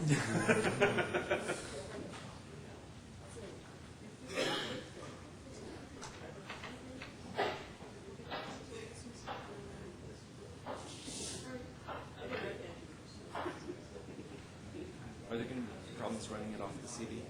Are there going to be problems running it off the CD?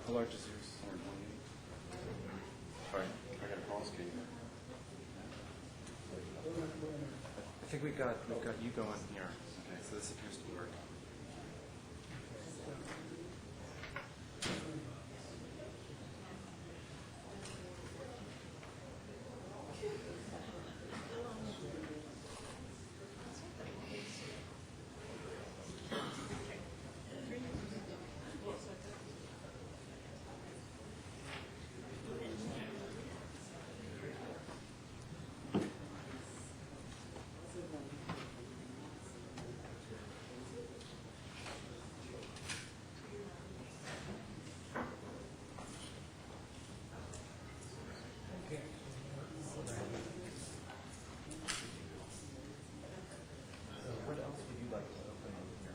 How large is yours? Sorry, I got a call scheme. I think we've got you going here. Okay, so this appears to work. What else would you like to open up here?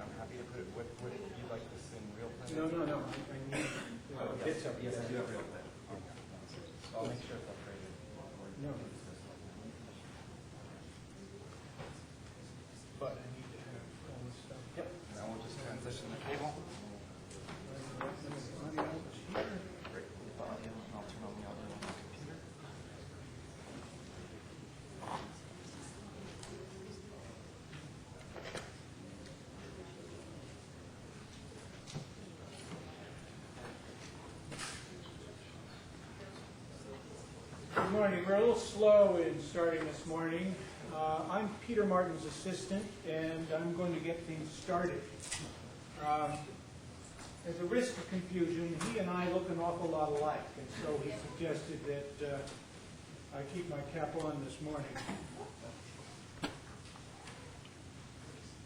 I'm happy to put it. What would you like this in real time? No. I need Yes, yes, I do have real time. I'll make sure it's upgraded. No. But I need to have all this stuff. Yep. And then we'll just transition the cable. Break the audio, and I'll turn on the audio on my computer. Good morning. We're a little slow in starting this morning. I'm Peter Martin's assistant, and I'm going to get things started. As a risk of confusion, he and I look an awful lot alike, and so he suggested that I keep my cap on this morning.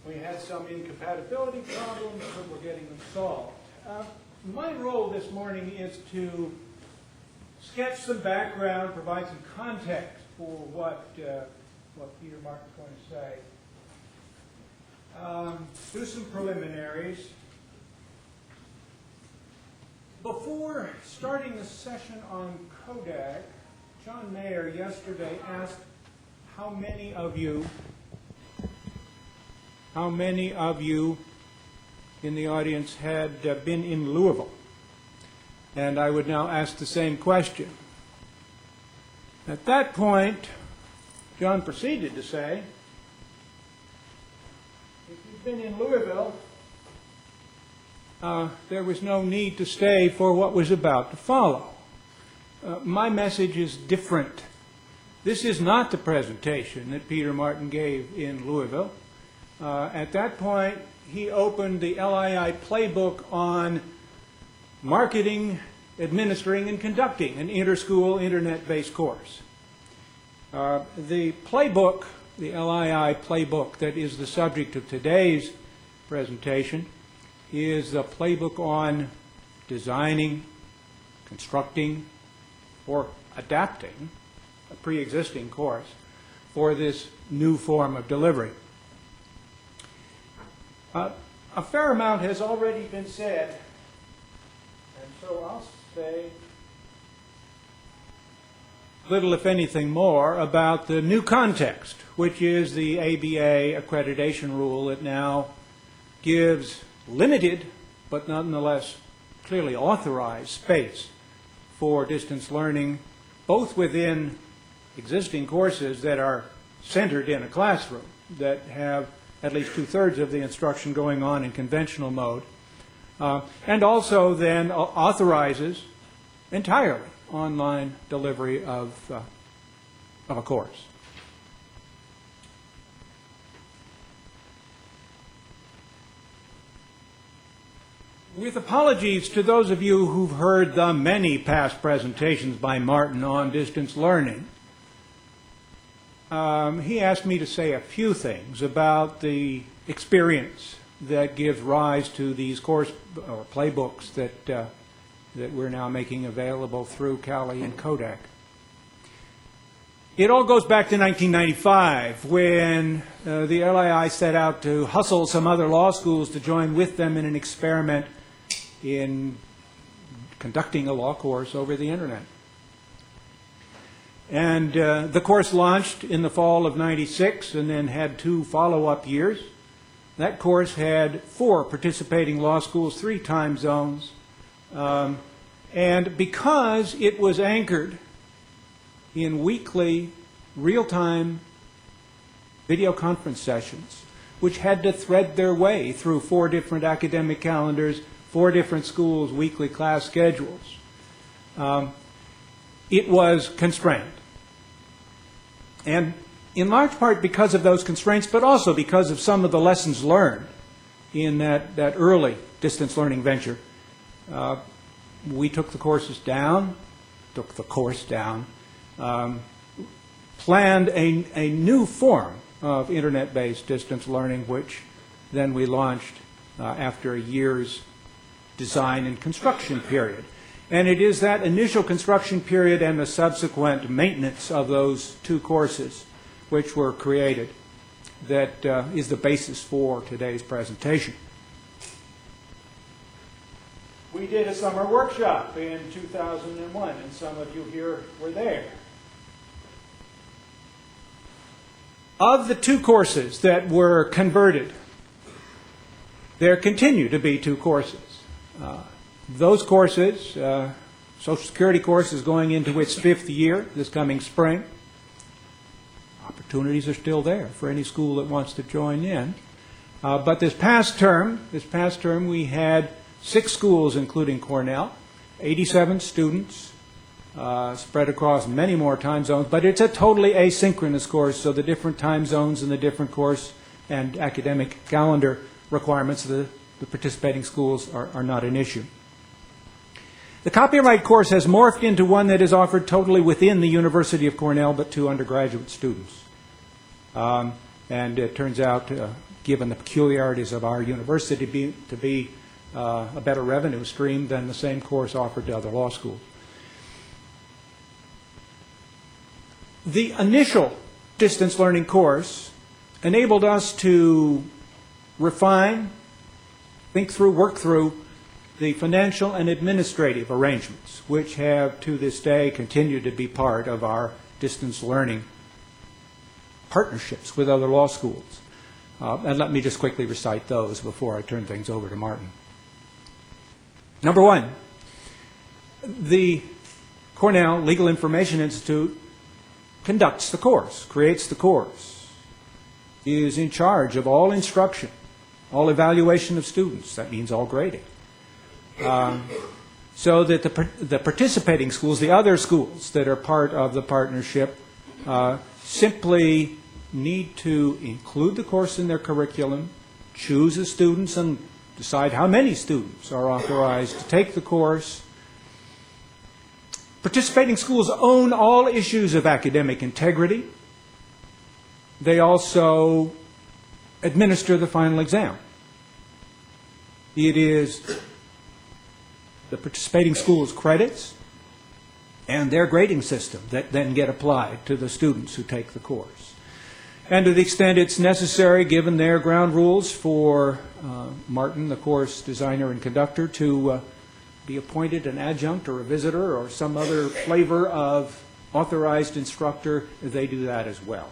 We had some incompatibility problems, but we're getting them solved. My role this morning is to sketch some background, provide some context for what Peter Martin's going to say. Do some preliminaries. Before starting the session on Kodak, John Mayer yesterday asked how many of you in the audience had been in Louisville. And I would now ask the same question. At that point, John proceeded to say, if you've been in Louisville, there was no need to stay for what was about to follow. My message is different. This is not the presentation that Peter Martin gave in Louisville. At that point, he opened the LII playbook on marketing, administering, and conducting an inter-school, internet-based course. The playbook, the LII playbook that is the subject of today's presentation, is a playbook on designing, constructing, or adapting a pre-existing course for this new form of delivery. A fair amount has already been said, and so I'll say little, if anything, more about the new context, which is the ABA accreditation rule that now gives limited, but nonetheless clearly authorized space for distance learning, both within existing courses that are centered in a classroom, that have at least 2/3 of the instruction going on in conventional mode, and also then authorizes entirely online delivery of a course. With apologies to those of you who've heard the many past presentations by Martin on distance learning, he asked me to say a few things about the experience that gives rise to these course or playbooks that we're now making available through CALI and Kodak. It all goes back to 1995 when the LII set out to hustle some other law schools to join with them in an experiment in conducting a law course over the internet. And the course launched in the fall of '96 and then had 2 follow-up years. That course had 4 participating law schools, 3 time zones. And because it was anchored in weekly, real-time video conference sessions, which had to thread their way through 4 different academic calendars, 4 different schools' weekly class schedules, it was constrained. And in large part because of those constraints, but also because of some of the lessons learned in that early distance learning venture, we took the course down, planned a new form of internet-based distance learning, which then we launched after a year's design and construction period. And it is that initial construction period and the subsequent maintenance of those 2 courses which were created that is the basis for today's presentation. We did a summer workshop in 2001, and some of you here were there. Of the 2 courses that were converted, there continue to be 2 courses. Those courses, Social Security course is going into its 5th year this coming spring. Opportunities are still there for any school that wants to join in. But this past term, we had 6 schools, including Cornell, 87 students, spread across many more time zones, but it's a totally asynchronous course, so the different time zones and the different course and academic calendar requirements of the participating schools are not an issue. The copyright course has morphed into one that is offered totally within the University of Cornell, but to undergraduate students. And it turns out, given the peculiarities of our university, to be a better revenue stream than the same course offered to other law schools. The initial distance learning course enabled us to refine, think through, work through the financial and administrative arrangements, which have to this day continued to be part of our distance learning partnerships with other law schools. And let me just quickly recite those before I turn things over to Martin. Number 1, the Cornell Legal Information Institute conducts the course, creates the course, is in charge of all instruction, all evaluation of students, that means all grading, so that the participating schools, the other schools that are part of the partnership, simply need to include the course in their curriculum, choose the students, and decide how many students are authorized to take the course. Participating schools own all issues of academic integrity. They also administer the final exam. It is the participating school's credits and their grading system that then get applied to the students who take the course. And to the extent it's necessary, given their ground rules, for Martin, the course designer and conductor, to be appointed an adjunct or a visitor or some other flavor of authorized instructor, they do that as well.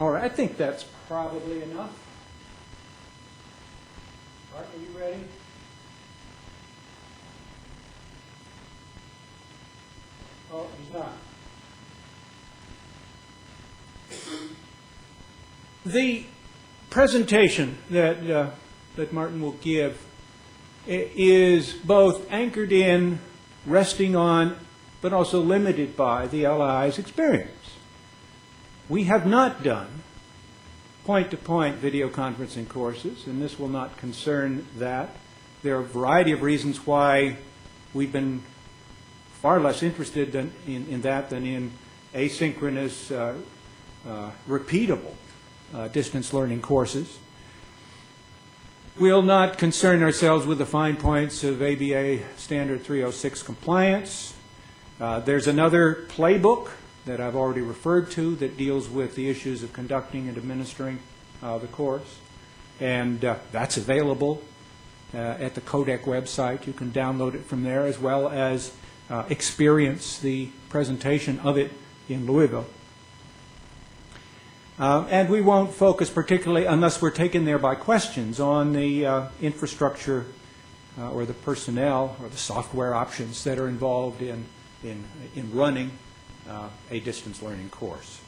All right, I think that's probably enough. Martin, are you ready? Oh, he's not. The presentation that Martin will give is both anchored in, resting on, but also limited by the LI's experience. We have not done point-to-point video conferencing courses, and this will not concern that. There are a variety of reasons why we've been far less interested in that than in asynchronous, repeatable distance learning courses. We'll not concern ourselves with the fine points of ABA Standard 306 compliance. There's another playbook that I've already referred to that deals with the issues of conducting and administering the course. And that's available at the Codec website. You can download it from there, as well as experience the presentation of it in Louisville. And we won't focus particularly, unless we're taken there by questions, on the infrastructure or the personnel or the software options that are involved in running a distance learning course.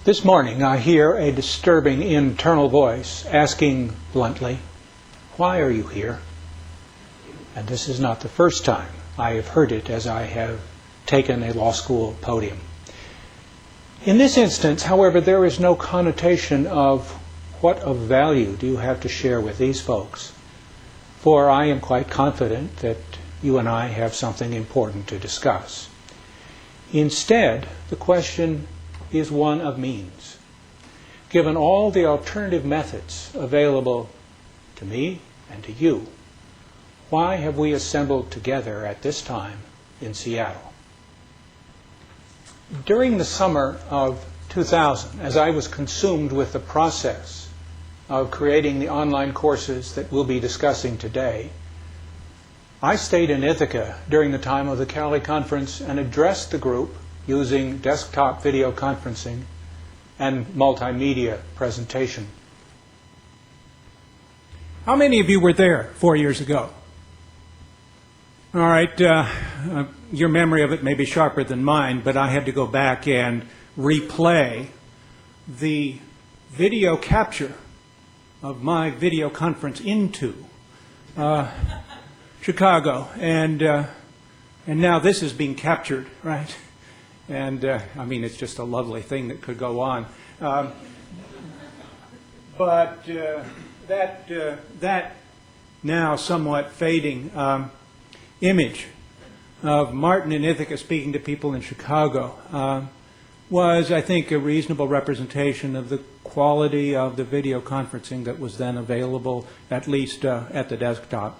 This morning I hear a disturbing internal voice asking bluntly, "Why are you here?" And this is not the first time I have heard it as I have taken a law school podium. In this instance, however, there is no connotation of what of value do you have to share with these folks, for I am quite confident that you and I have something important to discuss. Instead, the question is one of means. Given all the alternative methods available to me and to you, why have we assembled together at this time in Seattle? During the summer of 2000, as I was consumed with the process of creating the online courses that we'll be discussing today, I stayed in Ithaca during the time of the CALI conference and addressed the group using desktop video conferencing and multimedia presentation. How many of you were there 4 years ago? All right, your memory of it may be sharper than mine, but I had to go back and replay the video capture of my video conference into Chicago, and now this is being captured, right? And I mean, it's just a lovely thing that could go on. But that now somewhat fading image of Martin in Ithaca speaking to people in Chicago was, I think, a reasonable representation of the quality of the video conferencing that was then available, at least at the desktop.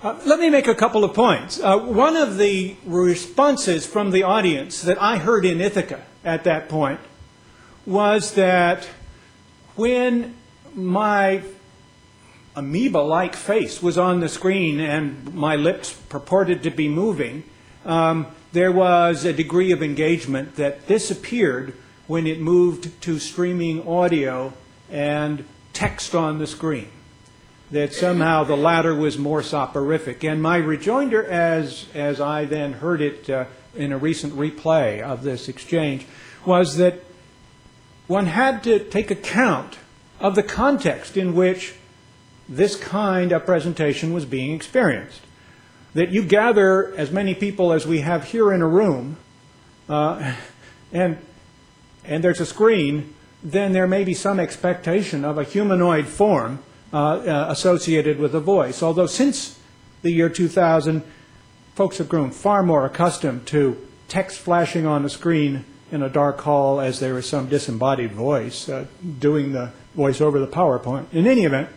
Let me make a couple of points. One of the responses from the audience that I heard in Ithaca at that point was that when my amoeba-like face was on the screen and my lips purported to be moving, there was a degree of engagement that disappeared when it moved to streaming audio and text on the screen, that somehow the latter was more soporific. And my rejoinder, as I then heard it in a recent replay of this exchange, was that one had to take account of the context in which this kind of presentation was being experienced. That you gather as many people as we have here in a room, and there's a screen, then there may be some expectation of a humanoid form associated with a voice. Although since the year 2000, folks have grown far more accustomed to text flashing on the screen in a dark hall as there is some disembodied voice doing the voice over the PowerPoint. In any event,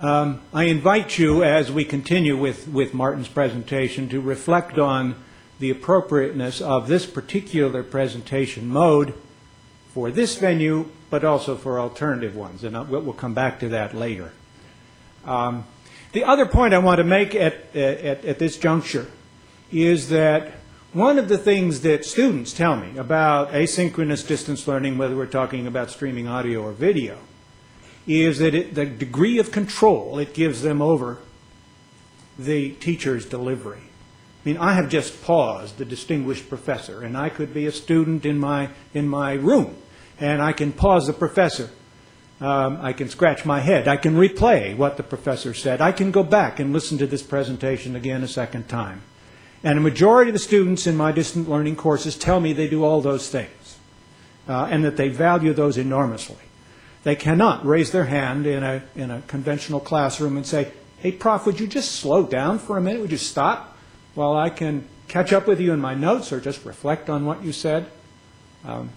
I invite you, as we continue with Martin's presentation, to reflect on the appropriateness of this particular presentation mode for this venue, but also for alternative ones, and we'll come back to that later. The other point I want to make at this juncture is that one of the things that students tell me about asynchronous distance learning, whether we're talking about streaming audio or video, is that the degree of control it gives them over the teacher's delivery. I mean, I have just paused the distinguished professor, and I could be a student in my room, and I can pause the professor. I can scratch my head. I can replay what the professor said. I can go back and listen to this presentation again a second time. And a majority of the students in my distant learning courses tell me they do all those things, and that they value those enormously. They cannot raise their hand in a conventional classroom and say, "Hey, Prof, would you just slow down for a minute? Would you stop while I can catch up with you in my notes or just reflect on what you said?" In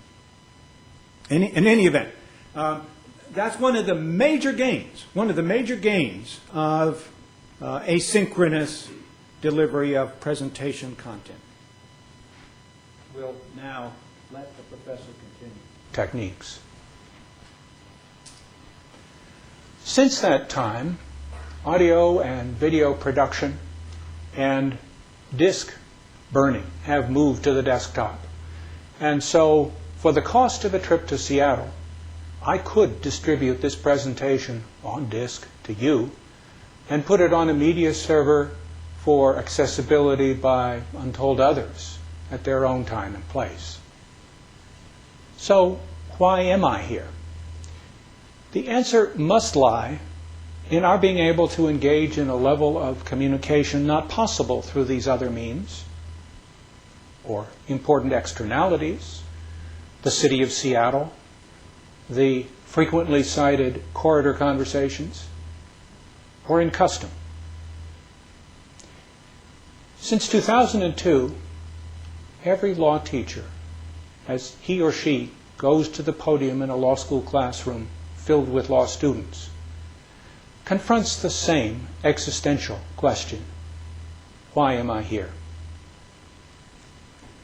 any event, that's one of the major gains of asynchronous delivery of presentation content. We'll now let the professor continue. Techniques. Since that time, audio and video production and disk burning have moved to the desktop. And so, for the cost of a trip to Seattle, I could distribute this presentation on disk to you and put it on a media server for accessibility by untold others at their own time and place. So, why am I here? The answer must lie in our being able to engage in a level of communication not possible through these other means, or important externalities, the city of Seattle, the frequently cited corridor conversations, or in custom. Since 2002, every law teacher, as he or she goes to the podium in a law school classroom filled with law students, confronts the same existential question: why am I here?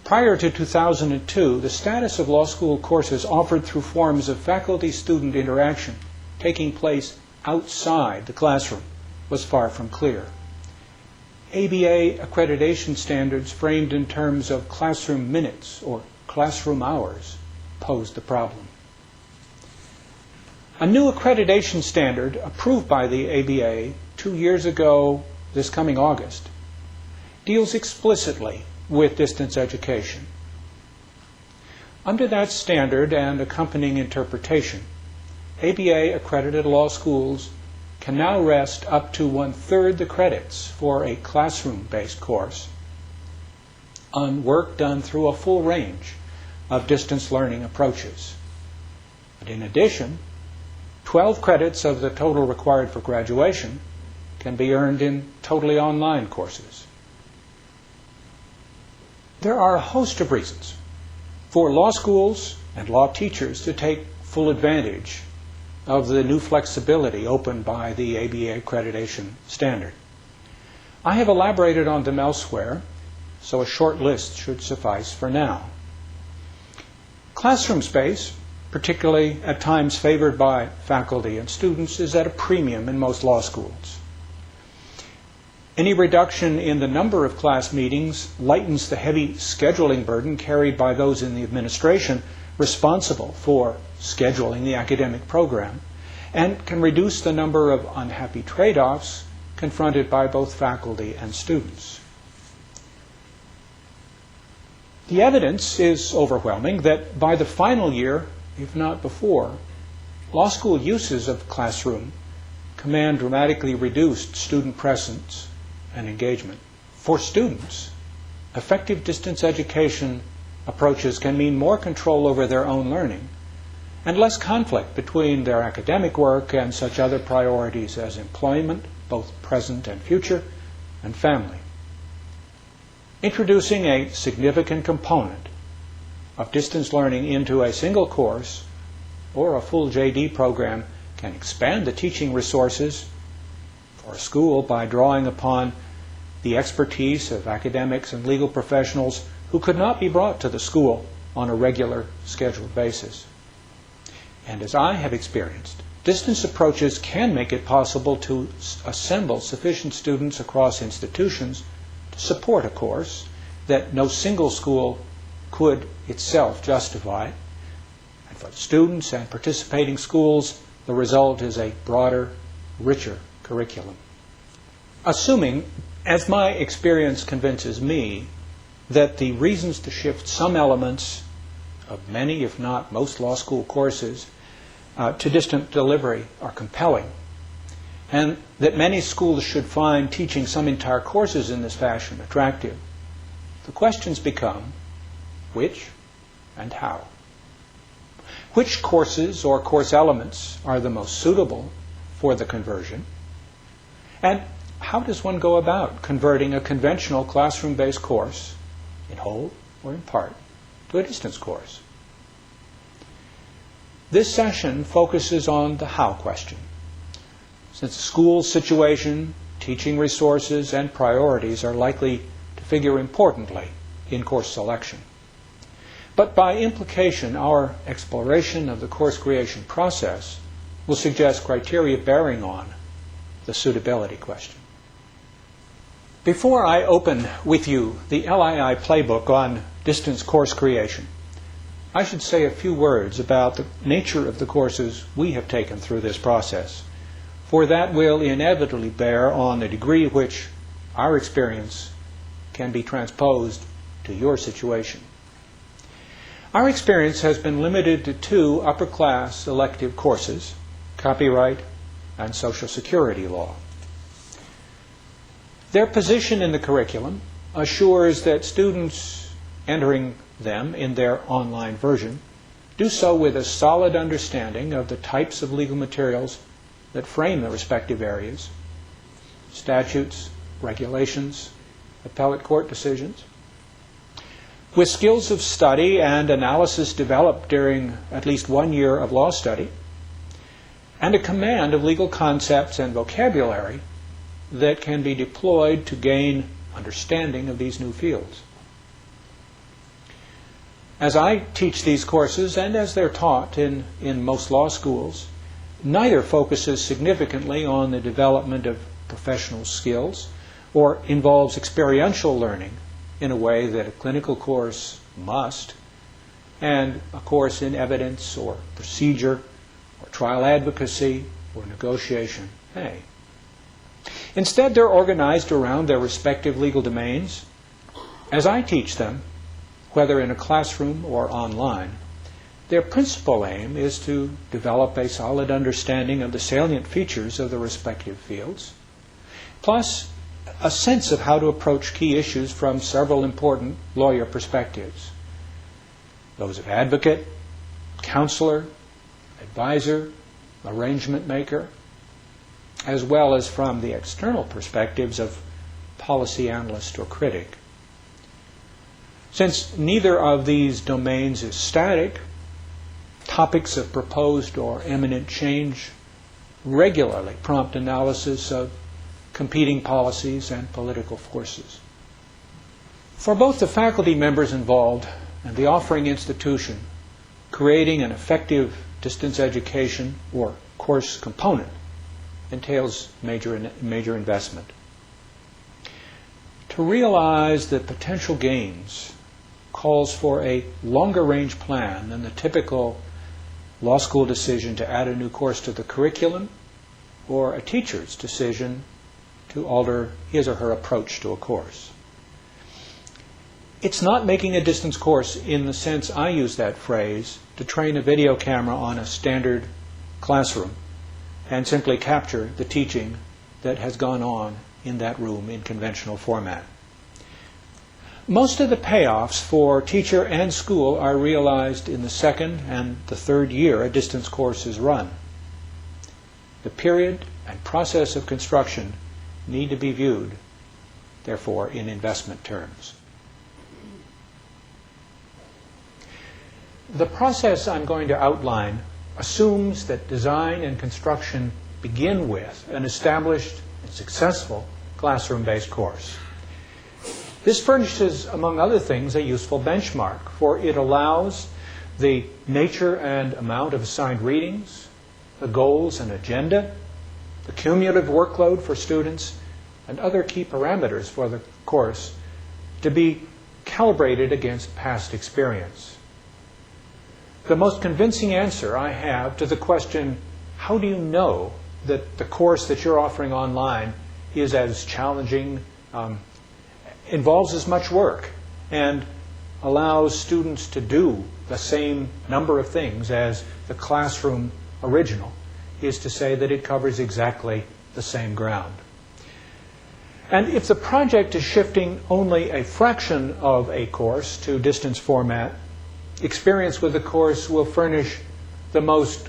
Prior to 2002, the status of law school courses offered through forms of faculty-student interaction taking place outside the classroom was far from clear. ABA accreditation standards framed in terms of classroom minutes or classroom hours posed the problem. A new accreditation standard approved by the ABA 2 years ago, this coming August, deals explicitly with distance education. Under that standard and accompanying interpretation, ABA accredited law schools can now rest up to 1/3 the credits for a classroom-based course on work done through a full range of distance learning approaches. But in addition, 12 credits of the total required for graduation can be earned in totally online courses. There are a host of reasons for law schools and law teachers to take full advantage of the new flexibility opened by the ABA accreditation standard. I have elaborated on them elsewhere, so a short list should suffice for now. Classroom space particularly at times favored by faculty and students, is at a premium in most law schools. Any reduction in the number of class meetings lightens the heavy scheduling burden carried by those in the administration responsible for scheduling the academic program, and can reduce the number of unhappy trade-offs confronted by both faculty and students. The evidence is overwhelming that by the final year, if not before, law school uses of the classroom command dramatically reduced student presence and engagement. For students, effective distance education approaches can mean more control over their own learning and less conflict between their academic work and such other priorities as employment, both present and future, and family. Introducing a significant component of distance learning into a single course or a full JD program can expand the teaching resources for a school by drawing upon the expertise of academics and legal professionals who could not be brought to the school on a regular, scheduled basis. And as I have experienced, distance approaches can make it possible to assemble sufficient students across institutions to support a course that no single school could itself justify. And for students and participating schools, the result is a broader, richer curriculum. Assuming, as my experience convinces me, that the reasons to shift some elements of many, if not most, law school courses to distant delivery are compelling, and that many schools should find teaching some entire courses in this fashion attractive, the questions become which and how. Which courses or course elements are the most suitable for the conversion? And how does one go about converting a conventional classroom-based course, in whole or in part, to a distance course? This session focuses on the how question. Since the school's situation, teaching resources, and priorities are likely to figure importantly in course selection. But by implication, our exploration of the course creation process will suggest criteria bearing on the suitability question. Before I open with you the LII playbook on distance course creation, I should say a few words about the nature of the courses we have taken through this process, for that will inevitably bear on the degree which our experience can be transposed to your situation. Our experience has been limited to two upper-class elective courses, copyright and Social Security law. Their position in the curriculum assures that students entering them in their online version do so with a solid understanding of the types of legal materials that frame the respective areas, statutes, regulations, appellate court decisions, with skills of study and analysis developed during at least 1 year of law study, and a command of legal concepts and vocabulary that can be deployed to gain understanding of these new fields. As I teach these courses, and as they're taught in most law schools, neither focuses significantly on the development of professional skills or involves experiential learning in a way that a clinical course must, and a course in evidence or procedure or trial advocacy or negotiation may. Instead, they're organized around their respective legal domains. As I teach them, whether in a classroom or online, their principal aim is to develop a solid understanding of the salient features of the respective fields, plus a sense of how to approach key issues from several important lawyer perspectives: those of advocate, counselor, advisor, arrangement maker, as well as from the external perspectives of policy analyst or critic. Since neither of these domains is static, topics of proposed or imminent change regularly prompt analysis of competing policies and political forces. For both the faculty members involved and the offering institution, creating an effective distance education or course component entails major investment. To realize the potential gains calls for a longer range plan than the typical law school decision to add a new course to the curriculum or a teacher's decision to alter his or her approach to a course. It's not making a distance course in the sense I use that phrase to train a video camera on a standard classroom and simply capture the teaching that has gone on in that room in conventional format. Most of the payoffs for teacher and school are realized in the second and the third year a distance course is run. The period and process of construction need to be viewed, therefore, in investment terms. The process I'm going to outline assumes that design and construction begin with an established and successful classroom-based course. This furnishes, among other things, a useful benchmark, for it allows the nature and amount of assigned readings, the goals and agenda, the cumulative workload for students, and other key parameters for the course to be calibrated against past experience. The most convincing answer I have to the question, how do you know that the course that you're offering online is as challenging, involves as much work, and allows students to do the same number of things as the classroom original, is to say that it covers exactly the same ground. And if the project is shifting only a fraction of a course to distance format, experience with the course will furnish the most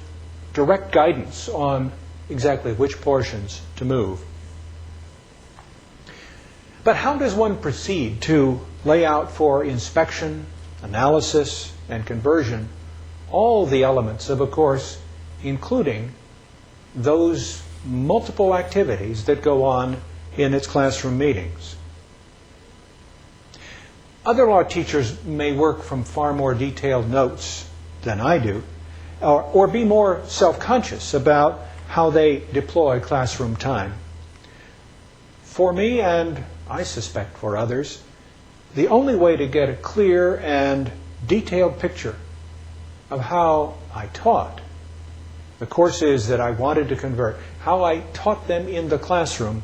direct guidance on exactly which portions to move. But how does one proceed to lay out for inspection, analysis, and conversion all the elements of a course, including those multiple activities that go on in its classroom meetings? Other law teachers may work from far more detailed notes than I do, or be more self-conscious about how they deploy classroom time. For me, and I suspect for others, the only way to get a clear and detailed picture of how I taught the courses that I wanted to convert, how I taught them in the classroom,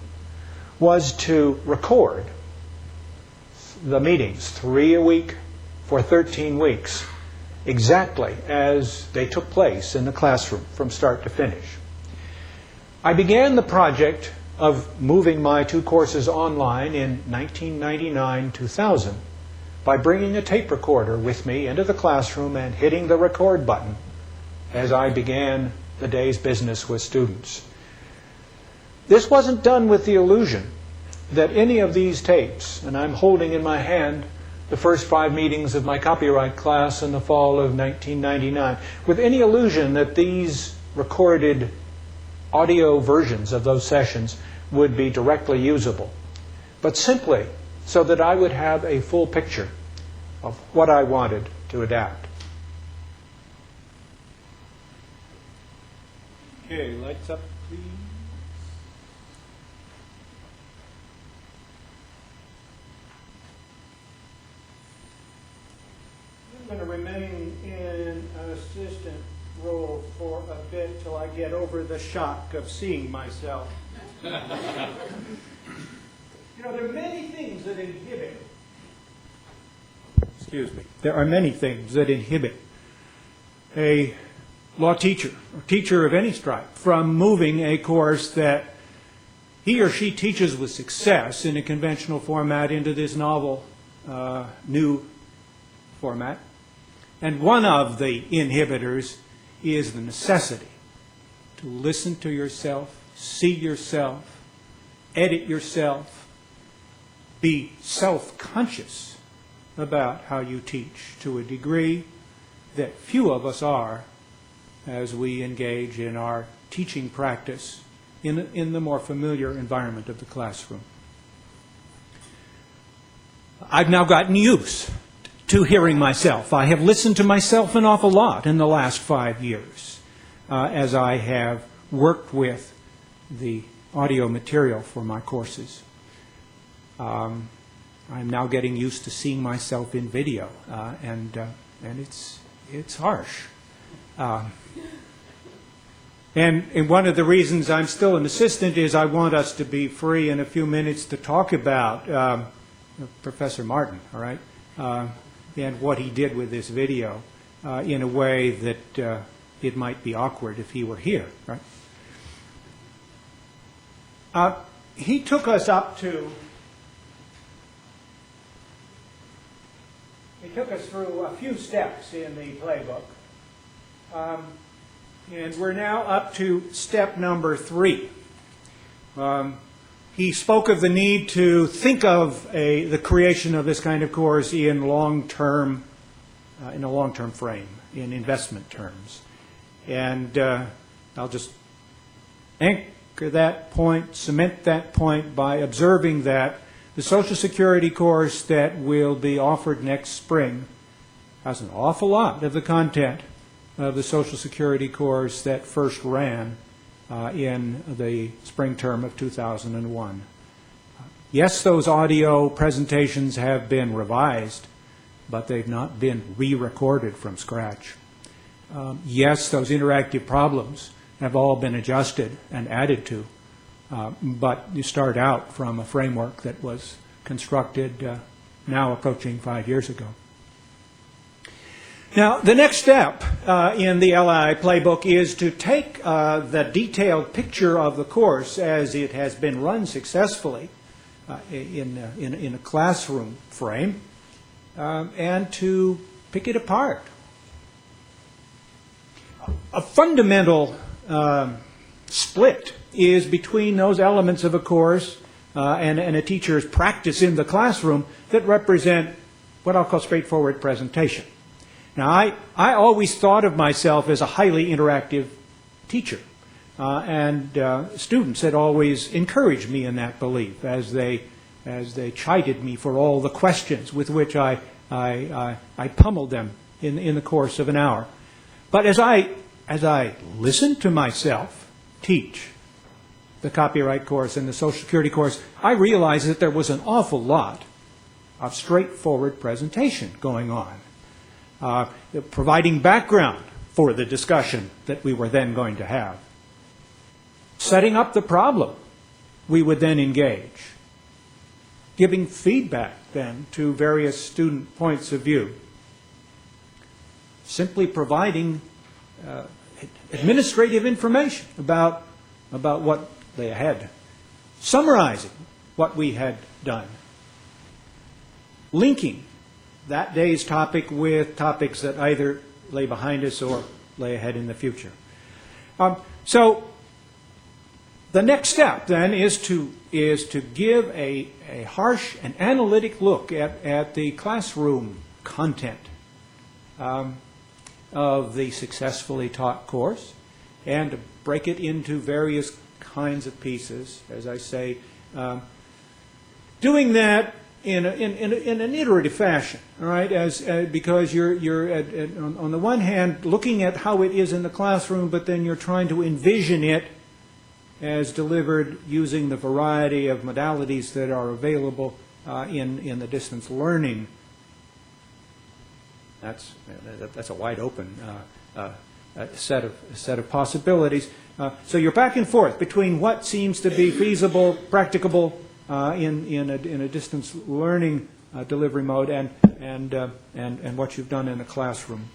was to record the meetings, 3 a week for 13 weeks, exactly as they took place in the classroom from start to finish. I began the project of moving my 2 courses online in 1999-2000 by bringing a tape recorder with me into the classroom and hitting the record button as I began the day's business with students. This wasn't done with the illusion that any of these tapes, and I'm holding in my hand the first 5 meetings of my copyright class in the fall of 1999, with any illusion that these recorded audio versions of those sessions would be directly usable, but simply so that I would have a full picture of what I wanted to adapt. Okay, lights up, please. I'm going to remain in an assistant role for a bit till I get over the shock of seeing myself. You know, there are many things that inhibit, there are many things that inhibit a law teacher, or teacher of any stripe, from moving a course that he or she teaches with success in a conventional format into this novel, new format. And one of the inhibitors is the necessity to listen to yourself, see yourself, edit yourself, be self-conscious about how you teach to a degree that few of us are as we engage in our teaching practice in the more familiar environment of the classroom. I've now gotten used to hearing myself. I have listened to myself an awful lot in the last 5 years as I have worked with the audio material for my courses. I'm now getting used to seeing myself in video, and it's harsh. And one of the reasons I'm still an assistant is I want us to be free in a few minutes to talk about Professor Martin, all right, and what he did with this video in a way that it might be awkward if he were here, right? He took us up to, he took us through a few steps in the playbook. And we're now up to step number 3. He spoke of the need to think of the creation of this kind of course in a long-term frame, in investment terms. And I'll just anchor that point, cement that point by observing that the Social Security course that will be offered next spring has an awful lot of the content of the Social Security course that first ran in the spring term of 2001. Yes, those audio presentations have been revised, but they've not been re-recorded from scratch. Yes, those interactive problems have all been adjusted and added to, but you start out from a framework that was constructed now approaching 5 years ago. Now, the next step in the LI playbook is to take the detailed picture of the course as it has been run successfully in a classroom frame and to pick it apart. A fundamental split is between those elements of a course and a teacher's practice in the classroom that represent what I'll call straightforward presentation. Now, I always thought of myself as a highly interactive teacher, and students had always encouraged me in that belief as they chided me for all the questions with which I pummeled them in the course of an hour. But as I listened to myself teach the copyright course and the Social Security course, I realized that there was an awful lot of straightforward presentation going on. Providing background for the discussion that we were then going to have. Setting up the problem we would then engage. Giving feedback then to various student points of view. Simply providing administrative information about what they had. Summarizing what we had done. Linking that day's topic with topics that either lay behind us or lay ahead in the future. So the next step then is to give a harsh and analytic look at the classroom content of the successfully taught course and to break it into various kinds of pieces, as I say, doing that in an iterative fashion, all right? Because you're on the one hand looking at how it is in the classroom, but then you're trying to envision it as delivered using the variety of modalities that are available in the distance learning. That's a wide open set of possibilities. So you're back and forth between what seems to be feasible, practicable in a distance learning delivery mode and what you've done in a classroom.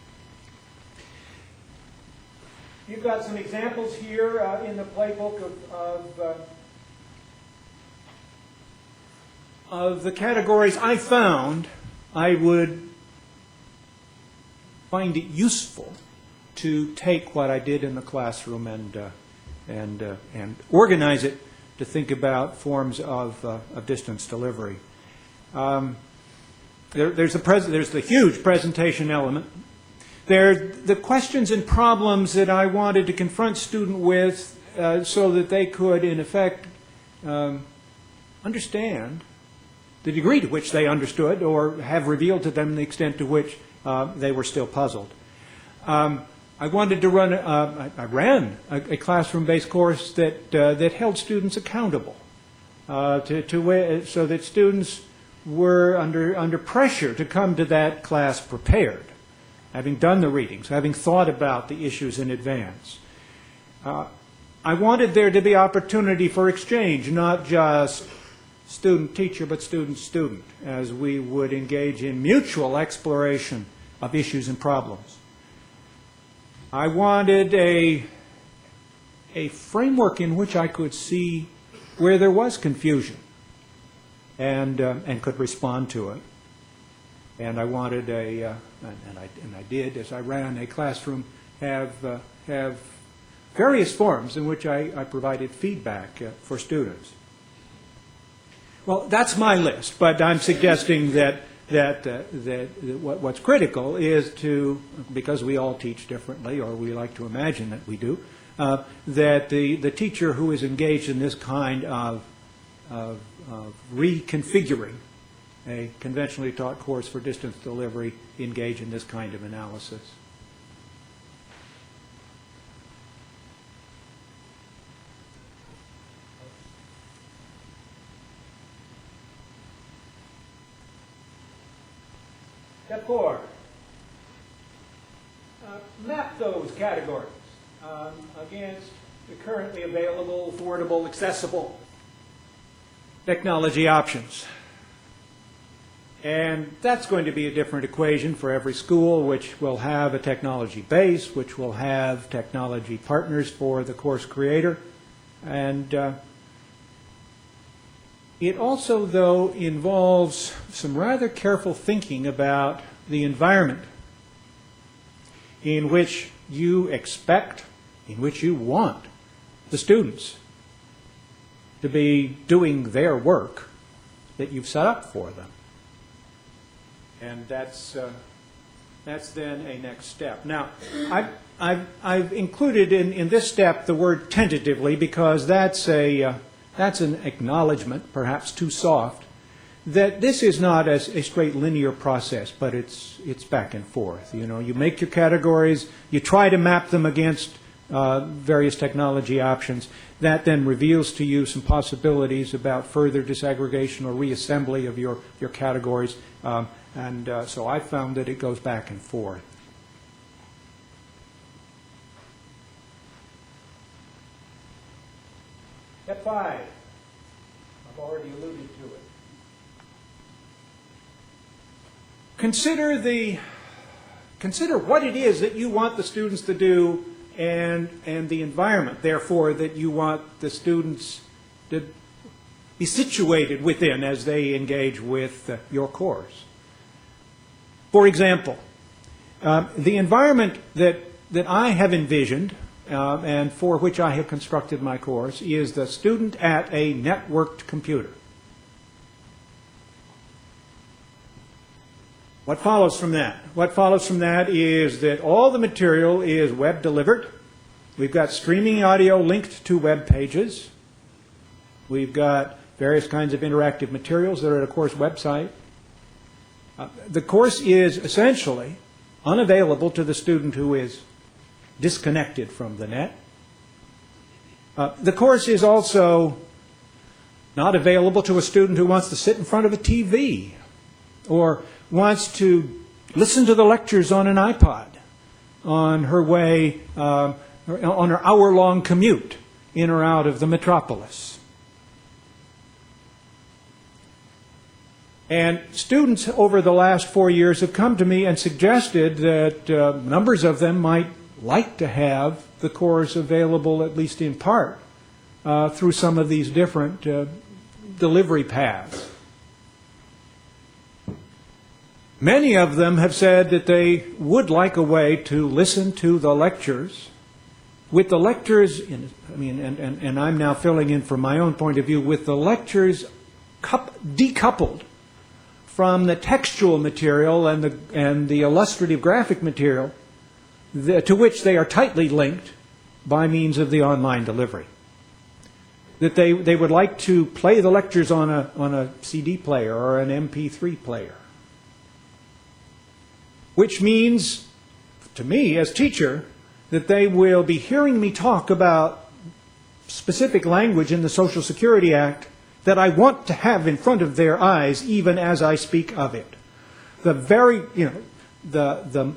You've got some examples here in the playbook of the categories I found I would find it useful to take what I did in the classroom and organize it to think about forms of distance delivery. There's the huge presentation element. There are the questions and problems that I wanted to confront students with so that they could, in effect, understand the degree to which they understood or have revealed to them the extent to which they were still puzzled. I wanted to run, I ran a classroom-based course that held students accountable so that students were under pressure to come to that class prepared, having done the readings, having thought about the issues in advance. I wanted there to be opportunity for exchange, not just student-teacher, but student-student, as we would engage in mutual exploration of issues and problems. I wanted a framework in which I could see where there was confusion and could respond to it. And I wanted and I did, as I ran a classroom, have various forms in which I provided feedback for students. Well, that's my list, but I'm suggesting that what's critical is to, because we all teach differently, or we like to imagine that we do, that the teacher who is engaged in this kind of reconfiguring a conventionally taught course for distance delivery engage in this kind of analysis. Step 4. Map those categories against the currently available, affordable, accessible technology options. And that's going to be a different equation for every school, which will have a technology base, which will have technology partners for the course creator. And it also, though, involves some rather careful thinking about the environment in which you expect, in which you want the students to be doing their work that you've set up for them. And that's then a next step. Now, I've included in this step the word tentatively because that's an acknowledgement, perhaps too soft, that this is not a straight linear process, but it's back and forth. You know, you make your categories, you try to map them against various technology options. That then reveals to you some possibilities about further disaggregation or reassembly of your categories. So I found that it goes back and forth. Step 5. I've already alluded to it. Consider what it is that you want the students to do and the environment, therefore, that you want the students to be situated within as they engage with your course. For example, the environment that I have envisioned and for which I have constructed my course is the student at a networked computer. What follows from that? What follows from that is that all the material is web delivered. We've got streaming audio linked to web pages. We've got various kinds of interactive materials that are at a course website. The course is essentially unavailable to the student who is disconnected from the net. The course is also not available to a student who wants to sit in front of a TV or wants to listen to the lectures on an iPod on her way, on her hour-long commute in or out of the metropolis. And students over the last 4 years have come to me and suggested that numbers of them might like to have the course available, at least in part, through some of these different delivery paths. Many of them have said that they would like a way to listen to the lectures, with the lectures, and I'm now filling in from my own point of view, with the lectures decoupled from the textual material and the illustrative graphic material to which they are tightly linked by means of the online delivery. that they would like to play the lectures on a CD player or an MP3 player. Which means, to me as teacher, that they will be hearing me talk about specific language in the Social Security Act that I want to have in front of their eyes even as I speak of it. The very, the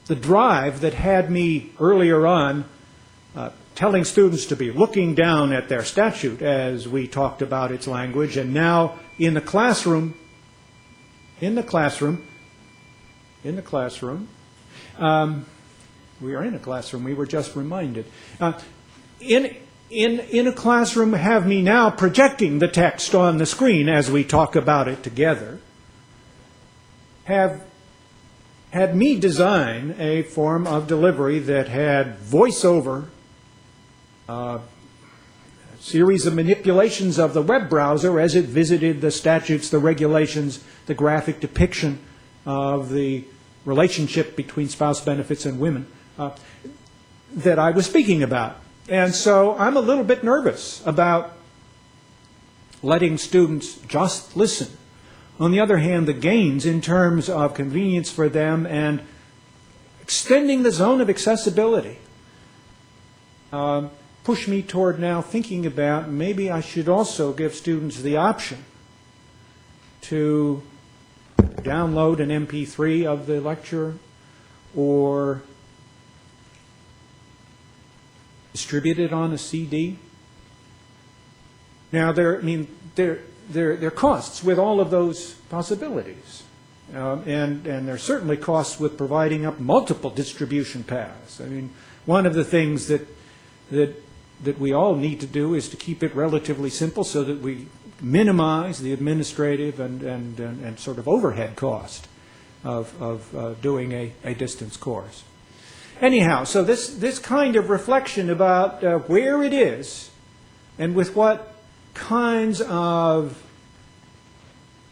drive that had me earlier on telling students to be looking down at their statute as we talked about its language, and now in the classroom, we are in a classroom, we were just reminded. In a classroom, have me now projecting the text on the screen as we talk about it together. Had me design a form of delivery that had voiceover, a series of manipulations of the web browser as it visited the statutes, the regulations, the graphic depiction of the relationship between spouse benefits and women that I was speaking about. And so I'm a little bit nervous about letting students just listen. On the other hand, the gains in terms of convenience for them and extending the zone of accessibility push me toward now thinking about maybe I should also give students the option to download an MP3 of the lecture or distribute it on a CD. Now, there are costs with all of those possibilities. And there are certainly costs with providing up multiple distribution paths. I mean, one of the things that we all need to do is to keep it relatively simple so that we minimize the administrative and sort of overhead cost of doing a distance course. Anyhow, so this kind of reflection about where it is and with what kinds of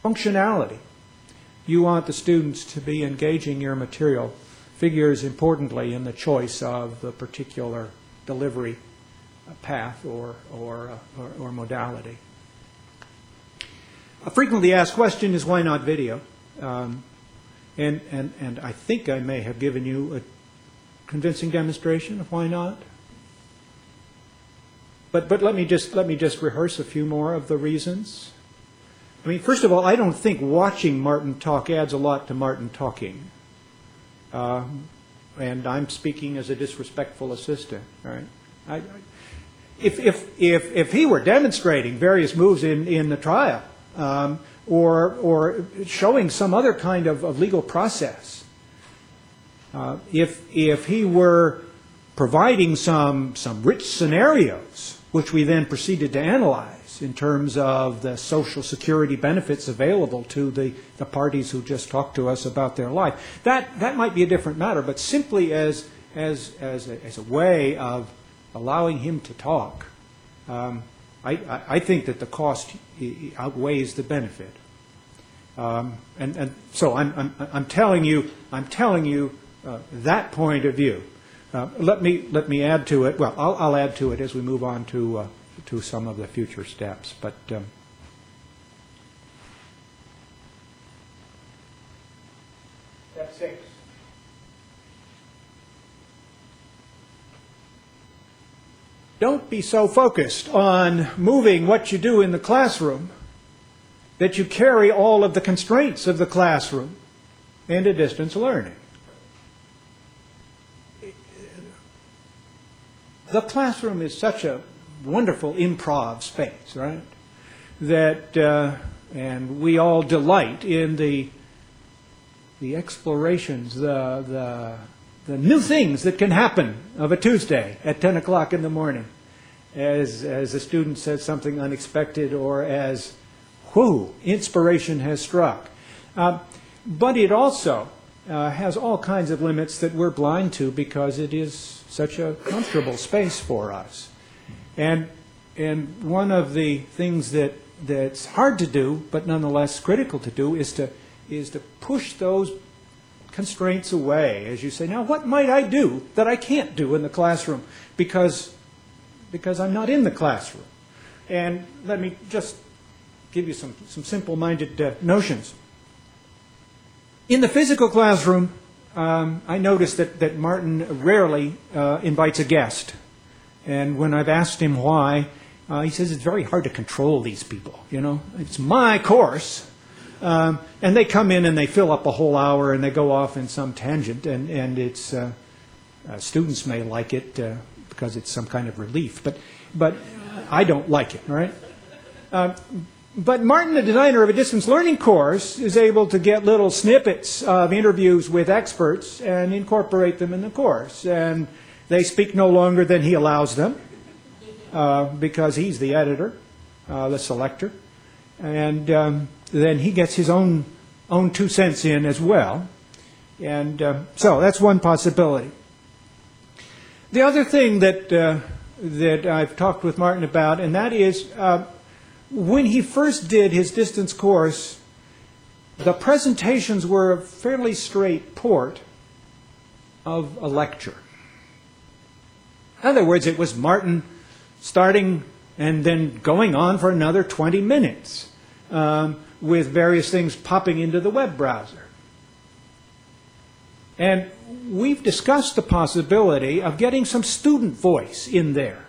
functionality you want the students to be engaging your material figures importantly in the choice of the particular delivery path or modality. A frequently asked question is, why not video? And I think I may have given you a convincing demonstration of why not. But let me just rehearse a few more of the reasons. I mean, first of all, I don't think watching Martin talk adds a lot to Martin talking. And I'm speaking as a disrespectful assistant, right? If he were demonstrating various moves in the trial, or showing some other kind of legal process, if he were providing some rich scenarios, which we then proceeded to analyze in terms of the Social Security benefits available to the parties who just talked to us about their life, that might be a different matter. But simply as a way of allowing him to talk, I think that the cost outweighs the benefit. And so I'm telling you that point of view. Let me add to it. Well, I'll add to it as we move on to some of the future steps. But step 6. Don't be so focused on moving what you do in the classroom that you carry all of the constraints of the classroom into distance learning. The classroom is such a wonderful improv space, right? That, and we all delight in the explorations, the new things that can happen of a Tuesday at 10 o'clock in the morning, as a student says something unexpected, or as, whoo, inspiration has struck. But it also has all kinds of limits that we're blind to because it is such a comfortable space for us. And one of the things that's hard to do, but nonetheless critical to do, is to push those constraints away. As you say, now what might I do that I can't do in the classroom because I'm not in the classroom? And let me just give you some simple-minded notions. In the physical classroom, I noticed that Martin rarely invites a guest. And when I've asked him why, he says it's very hard to control these people, you know. It's my course. And they come in and they fill up a whole hour and they go off in some tangent. And it's students may like it because it's some kind of relief. But I don't like it, right? But Martin, the designer of a distance learning course, is able to get little snippets of interviews with experts and incorporate them in the course. And they speak no longer than he allows them because he's the editor, the selector. And then he gets his own 2 cents in as well. And so that's one possibility. The other thing that I've talked with Martin about, and that is when he first did his distance course, the presentations were a fairly straight port of a lecture. In other words, it was Martin starting and then going on for another 20 minutes with various things popping into the web browser. And we've discussed the possibility of getting some student voice in there.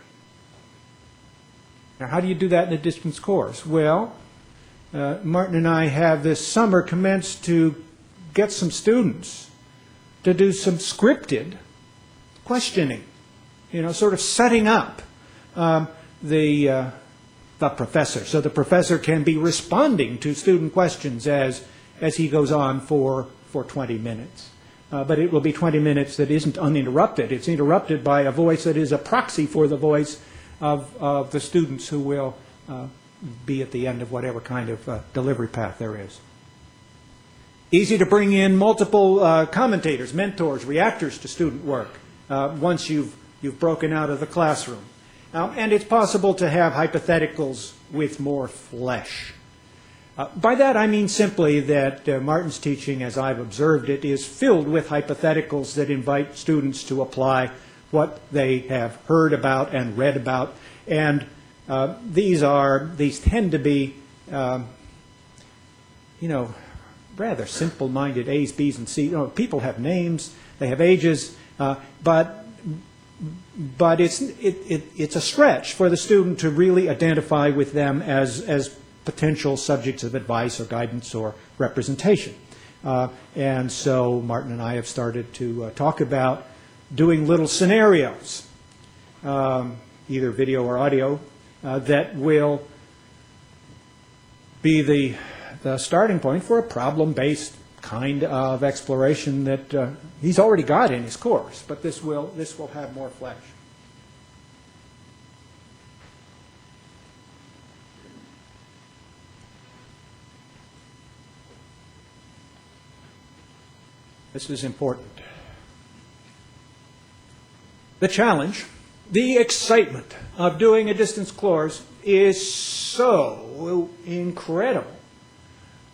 Now, how do you do that in a distance course? Well, Martin and I have this summer commenced to get some students to do some scripted questioning, you know, sort of setting up the professor. So the professor can be responding to student questions as he goes on for 20 minutes. But it will be 20 minutes that isn't uninterrupted. It's interrupted by a voice that is a proxy for the voice of the students who will be at the end of whatever kind of delivery path there is. Easy to bring in multiple commentators, mentors, reactors to student work once you've broken out of the classroom. And it's possible to have hypotheticals with more flesh. By that I mean simply that Martin's teaching, as I've observed it, is filled with hypotheticals that invite students to apply what they have heard about and read about. And these tend to be, rather simple-minded A's, B's, and C's. People have names, they have ages, but it's a stretch for the student to really identify with them as potential subjects of advice or guidance or representation. And so Martin and I have started to talk about doing little scenarios, either video or audio, that will be the starting point for a problem-based kind of exploration that he's already got in his course, but this will have more flesh. This is important. The challenge, the excitement of doing a distance course is so incredible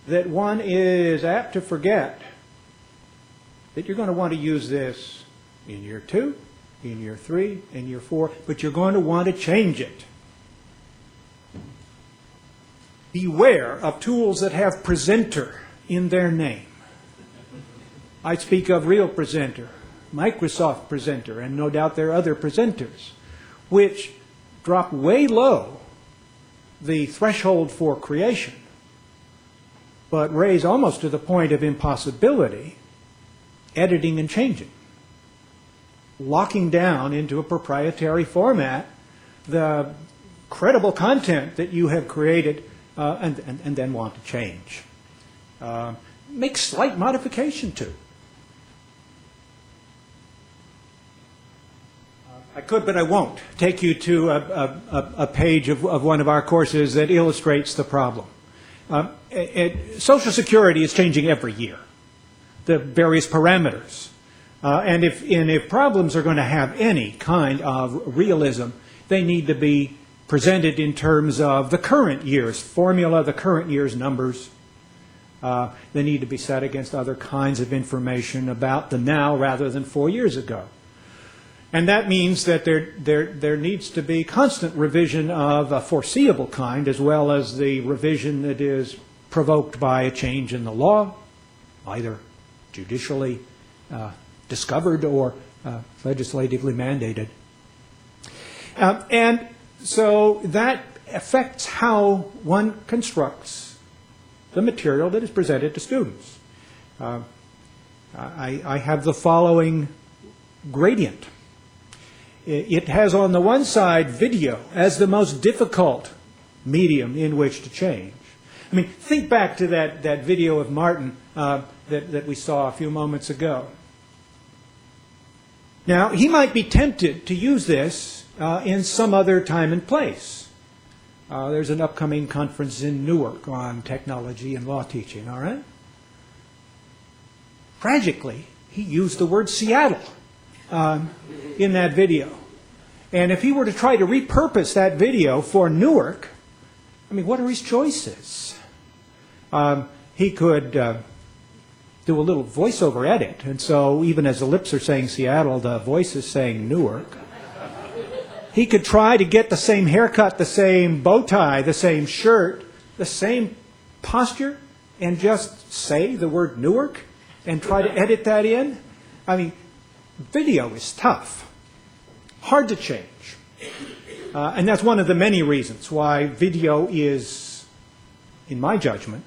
that one is apt to forget that you're going to want to use this in year 2, in year 3, in year 4, but you're going to want to change it. Beware of tools that have presenter in their name. I speak of Real Presenter, Microsoft Presenter, and no doubt there are other presenters, which drop way low the threshold for creation, but raise almost to the point of impossibility editing and changing, locking down into a proprietary format the credible content that you have created and then want to change. Make slight modification to. I could, but I won't, take you to a page of one of our courses that illustrates the problem. Social Security is changing every year, the various parameters. And if problems are going to have any kind of realism, they need to be presented in terms of the current year's formula, the current year's numbers. They need to be set against other kinds of information about the now rather than 4 years ago. And that means that there needs to be constant revision of a foreseeable kind, as well as the revision that is provoked by a change in the law, either judicially discovered or legislatively mandated. And so that affects how one constructs the material that is presented to students. I have the following gradient. It has on the one side video as the most difficult medium in which to change. I mean, think back to that video of Martin that we saw a few moments ago. Now, he might be tempted to use this in some other time and place. There's an upcoming conference in Newark on technology and law teaching, all right? Tragically, he used the word Seattle in that video. And if he were to try to repurpose that video for Newark, I mean, what are his choices? He could do a little voiceover edit, and so even as the lips are saying Seattle, the voice is saying Newark. He could try to get the same haircut, the same bow tie, the same shirt, the same posture, and just say the word Newark and try to edit that in. I mean, video is tough, hard to change. And that's one of the many reasons why video is, in my judgment,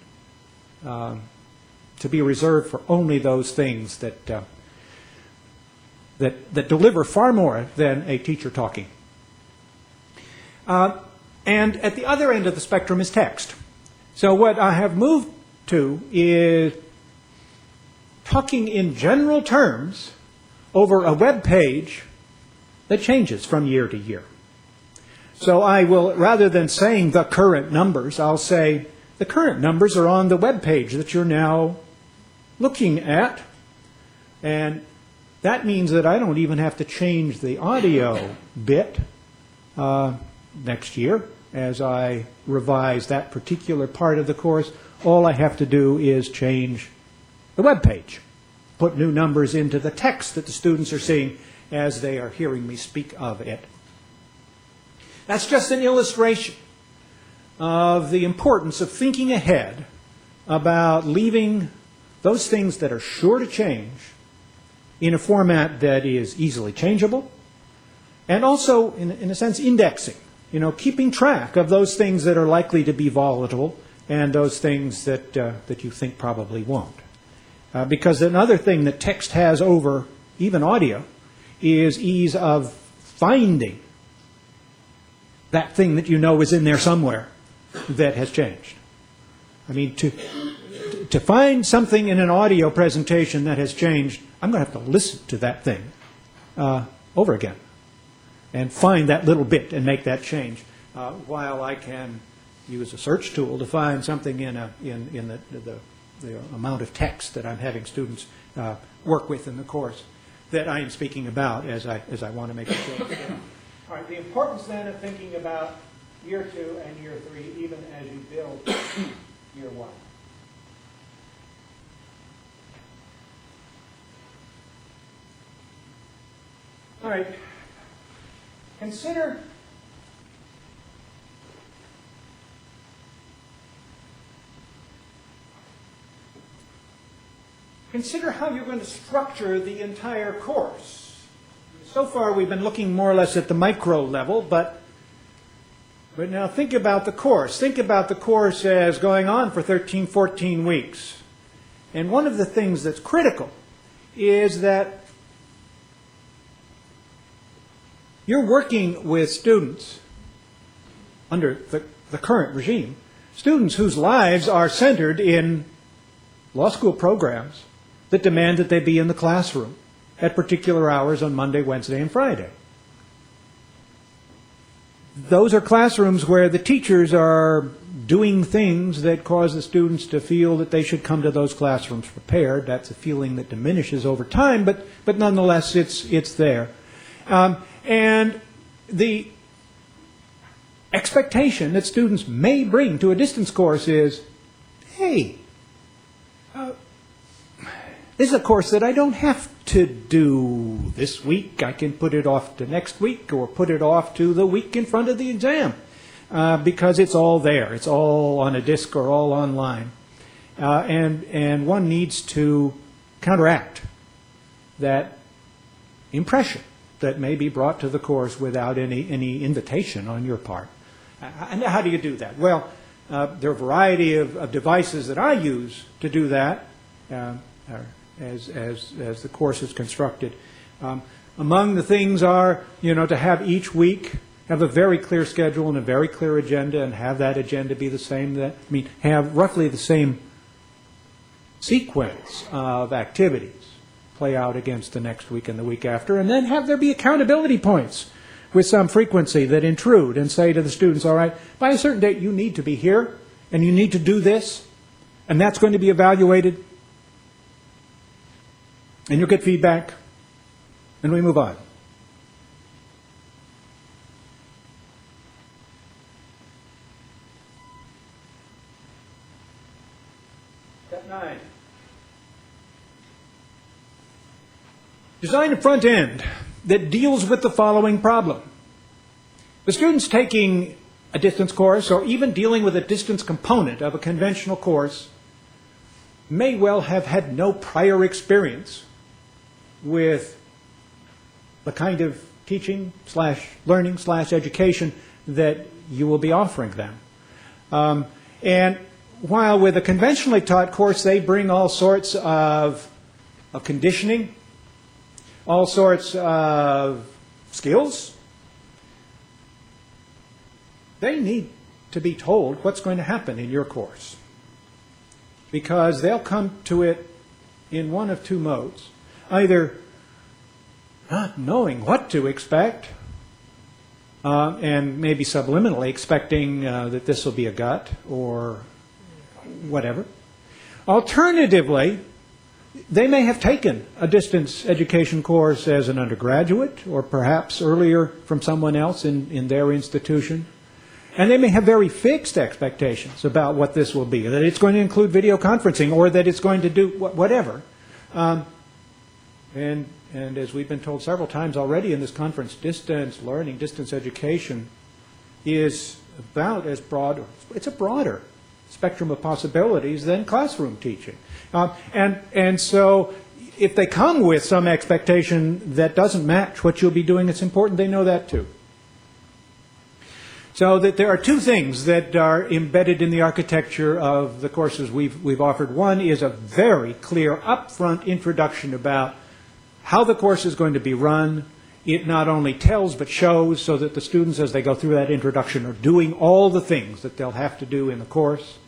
to be reserved for only those things that deliver far more than a teacher talking. And at the other end of the spectrum is text. So what I have moved to is talking in general terms over a web page that changes from year to year. So I will, rather than saying the current numbers, I'll say the current numbers are on the web page that you're now looking at. And that means that I don't even have to change the audio bit next year as I revise that particular part of the course. All I have to do is change the web page, put new numbers into the text that the students are seeing as they are hearing me speak of it. That's just an illustration of the importance of thinking ahead about leaving those things that are sure to change in a format that is easily changeable, and also, in a sense, indexing. You know, keeping track of those things that are likely to be volatile and those things that you think probably won't. Because another thing that text has over even audio is ease of finding that thing that you know is in there somewhere that has changed. I mean, to find something in an audio presentation that has changed, I'm going to have to listen to that thing over again and find that little bit and make that change, while I can use a search tool to find something in the amount of text that I'm having students work with in the course that I am speaking about as I want to make a change. All right, the importance then of thinking about year 2 and year 3, even as you build year 1. All right, consider how you're going to structure the entire course. So far we've been looking more or less at the micro level, but now think about the course. Think about the course as going on for 13, 14 weeks. And one of the things that's critical is that you're working with students under the current regime, students whose lives are centered in law school programs that demand that they be in the classroom at particular hours on Monday, Wednesday, and Friday. Those are classrooms where the teachers are doing things that cause the students to feel that they should come to those classrooms prepared. That's a feeling that diminishes over time, but nonetheless it's there. And the expectation that students may bring to a distance course is, hey, this is a course that I don't have to do this week, I can put it off to next week or put it off to the week in front of the exam because it's all there. It's all on a disk or all online. And one needs to counteract that impression that may be brought to the course without any invitation on your part. And how do you do that? Well, there are a variety of devices that I use to do that as the course is constructed. Among the things are, to have each week have a very clear schedule and a very clear agenda, and have that agenda be the same. Have roughly the same sequence of activities play out against the next week and the week after, and then have there be accountability points with some frequency that intrude and say to the students, all right, by a certain date you need to be here, and you need to do this, and that's going to be evaluated, and you'll get feedback, and we move on. Step 9. Design a front end that deals with the following problem. The students taking a distance course, or even dealing with a distance component of a conventional course, may well have had no prior experience with the kind of teaching / learning / education that you will be offering them. And while with a conventionally taught course they bring all sorts of conditioning, all sorts of skills, they need to be told what's going to happen in your course, because they'll come to it in one of two modes. Either not knowing what to expect, and maybe subliminally expecting that this will be a gut or whatever. Alternatively, they may have taken a distance education course as an undergraduate, or perhaps earlier from someone else in their institution. And they may have very fixed expectations about what this will be, that it's going to include video conferencing, or that it's going to do whatever. And as we've been told several times already in this conference, distance learning, distance education is about as broad, it's a broader spectrum of possibilities than classroom teaching. And so if they come with some expectation that doesn't match what you'll be doing, it's important they know that too. So that there are two things that are embedded in the architecture of the courses we've offered. One is a very clear upfront introduction about how the course is going to be run. It not only tells but shows, so that the students, as they go through that introduction, are doing all the things that they'll have to do in the course.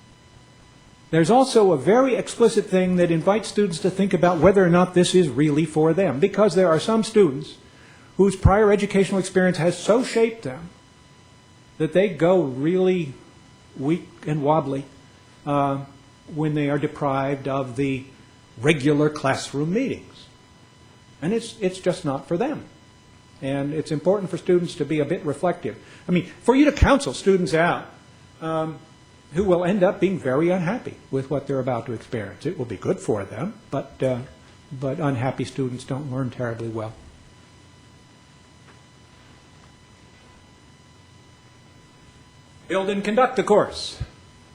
There's also a very explicit thing that invites students to think about whether or not this is really for them, because there are some students whose prior educational experience has so shaped them that they go really weak and wobbly when they are deprived of the regular classroom meetings. And it's just not for them. And it's important for students to be a bit reflective. I mean, for you to counsel students out who will end up being very unhappy with what they're about to experience. It will be good for them, but unhappy students don't learn terribly well. Build and conduct the course.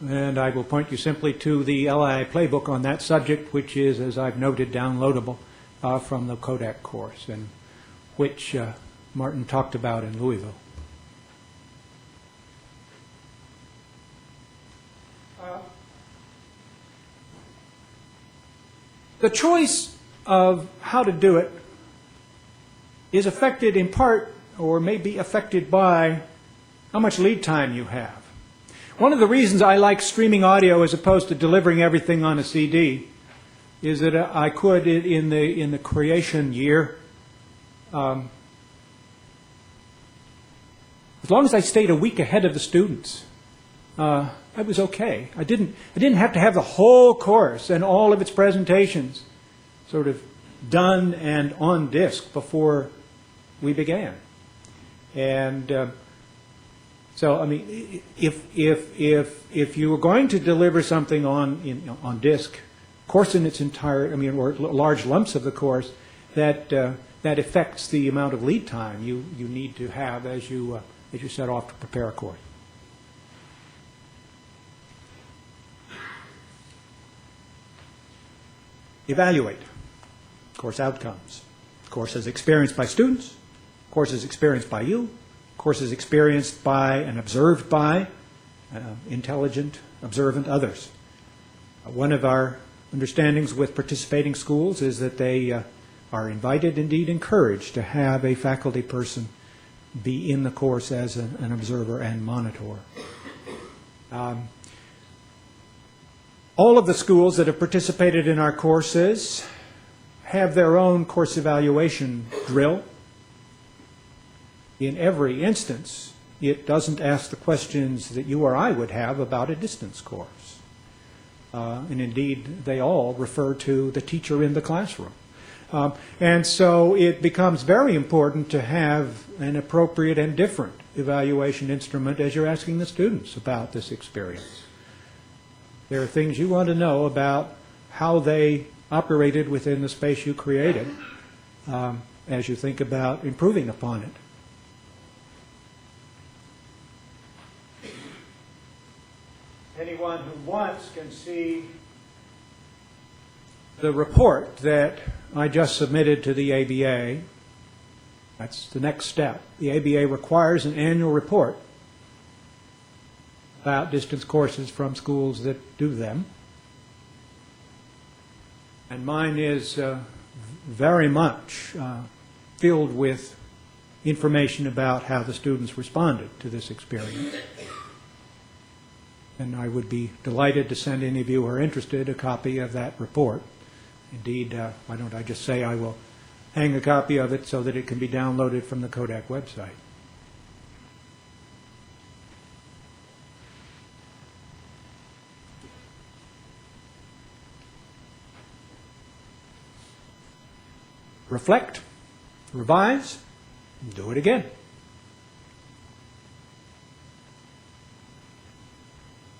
And I will point you simply to the LII playbook on that subject, which is, as I've noted, downloadable from the Kodak course, and which Martin talked about in Louisville. The choice of how to do it is affected in part, or may be affected by, how much lead time you have. One of the reasons I like streaming audio as opposed to delivering everything on a CD is that I could, in the creation year, as long as I stayed a week ahead of the students, I was okay. I didn't have to have the whole course and all of its presentations sort of done and on disk before we began. And so, I mean, if you were going to deliver something on disk, course in its entire, or large lumps of the course, that affects the amount of lead time you need to have as you set off to prepare a course. Evaluate course outcomes. Courses experienced by students, courses experienced by you, courses experienced by and observed by intelligent, observant others. One of our understandings with participating schools is that they are invited, indeed encouraged, to have a faculty person be in the course as an observer and monitor. All of the schools that have participated in our courses have their own course evaluation drill. In every instance, it doesn't ask the questions that you or I would have about a distance course. And indeed, they all refer to the teacher in the classroom. And so it becomes very important to have an appropriate and different evaluation instrument as you're asking the students about this experience. There are things you want to know about how they operated within the space you created as you think about improving upon it. Anyone who wants can see the report that I just submitted to the ABA. That's the next step. The ABA requires an annual report about distance courses from schools that do them. And mine is very much filled with information about how the students responded to this experience. And I would be delighted to send any of you who are interested a copy of that report. Indeed, why don't I just say I will hang a copy of it so that it can be downloaded from the Kodak website. Reflect, revise, and do it again.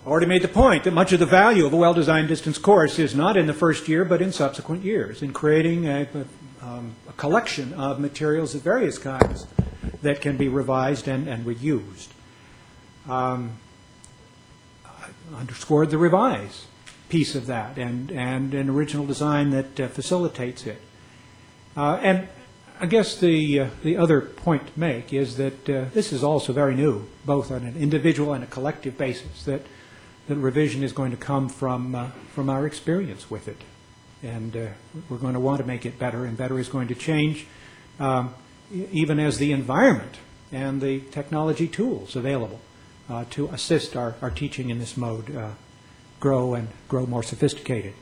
I already made the point that much of the value of a well-designed distance course is not in the first year, but in subsequent years, in creating a collection of materials of various kinds that can be revised and reused. I underscored the revise piece of that and an original design that facilitates it. And I guess the other point to make is that this is also very new, both on an individual and a collective basis, that revision is going to come from our experience with it. And we're going to want to make it better, and better is going to change even as the environment and the technology tools available to assist our teaching in this mode grow more sophisticated.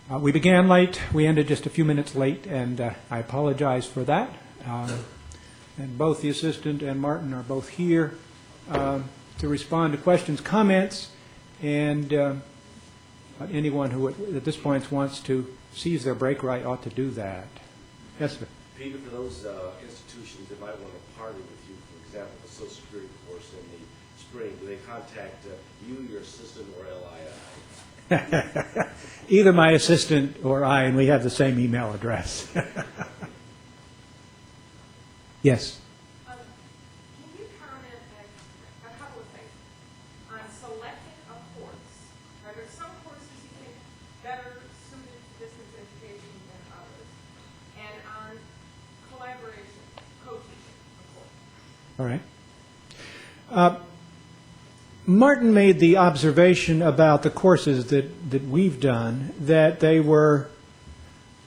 We began late. We ended just a few minutes late, and I apologize for that. And both the assistant and Martin are both here to respond to questions, comments, and anyone who at this point wants to seize their break right ought to do that. Yes, sir. Peter, for those institutions that might want to partner with you, for example, the Social Security course in the spring, do they contact you, your assistant, or LII? Either my assistant or I, and we have the same email address. Yes. Can you comment on a couple of things? On selecting a course, are there some courses you think better suited to distance education than others? And on collaboration, co-teaching, of course. All right. Martin made the observation about the courses that we've done that they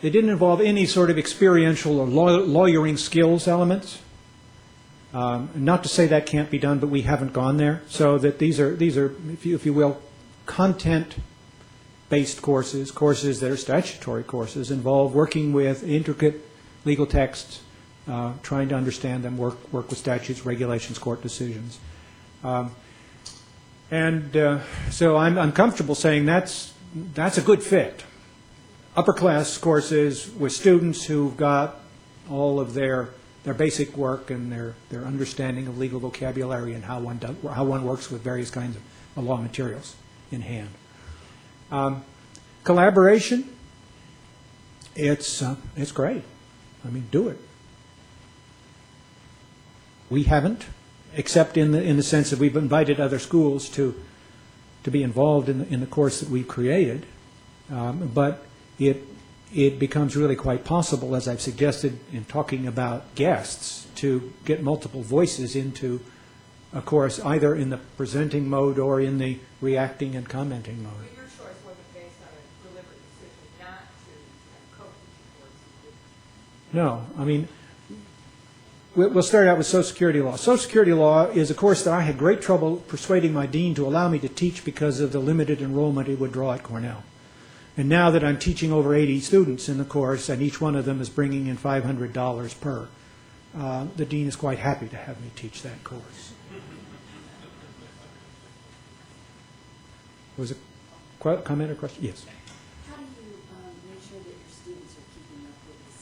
didn't involve any sort of experiential or lawyering skills elements. Not to say that can't be done, but we haven't gone there. So that these are if you will, content-based courses that are statutory courses, involve working with intricate legal texts, trying to understand them, work with statutes, regulations, court decisions. So I'm comfortable saying that's a good fit. Upper class courses with students who've got all of their basic work and their understanding of legal vocabulary and how one works with various kinds of law materials in hand. Collaboration It's great. I mean, do it. We haven't, except in the sense that we've invited other schools to be involved in the course that we've created. But it becomes really quite possible, as I've suggested in talking about guests, to get multiple voices into a course, either in the presenting mode or in the reacting and commenting mode. Your choice wasn't based on a deliberate decision not to co-teach courses. No, I mean, we'll start out with Social Security law. Social Security law is a course that I had great trouble persuading my dean to allow me to teach because of the limited enrollment it would draw at Cornell. And now that I'm teaching over 80 students in the course, and each one of them is bringing in $500 per, the dean is quite happy to have me teach that course. Was it a comment or question? Yes. How do you make sure that your students are keeping up with the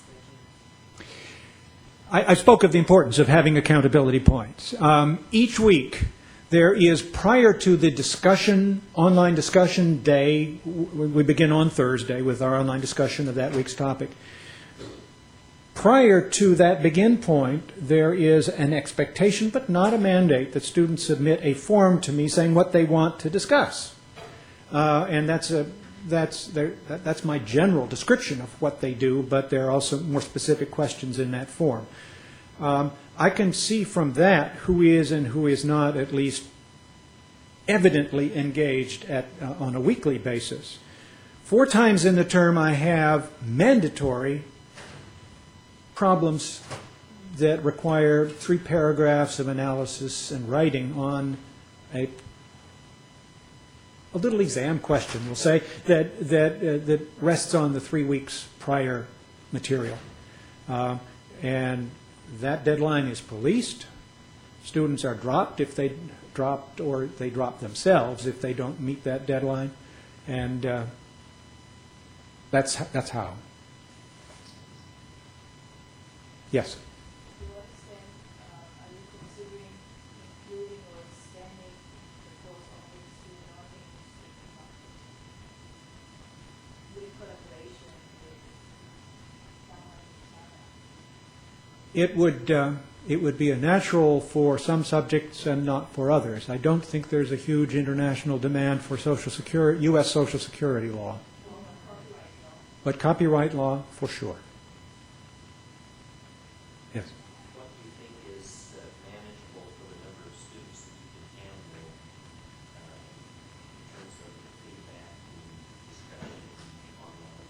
schedule? I spoke of the importance of having accountability points. Each week, there is, prior to the discussion, online discussion day, we begin on Thursday with our online discussion of that week's topic. Prior to that begin point, there is an expectation, but not a mandate, that students submit a form to me saying what they want to discuss. And that's my general description of what they do, but there are also more specific questions in that form. I can see from that who is and who is not at least evidently engaged on a weekly basis. 4 times in the term I have mandatory problems that require 3 paragraphs of analysis and writing on a little exam question, we'll say, that rests on the 3 weeks prior material. And that deadline is policed. Students are dropped if they dropped, or they drop themselves if they don't meet that deadline. And that's how. Yes? To what extent are you considering including or extending the course offered to student learning? Would it put accreditation It would be a natural for some subjects and not for others. I don't think there's a huge international demand for Social Security, U.S. Social Security law. But copyright law, for sure. Yes? What do you think is manageable for the number of students that you can handle in terms of feedback and discussion online?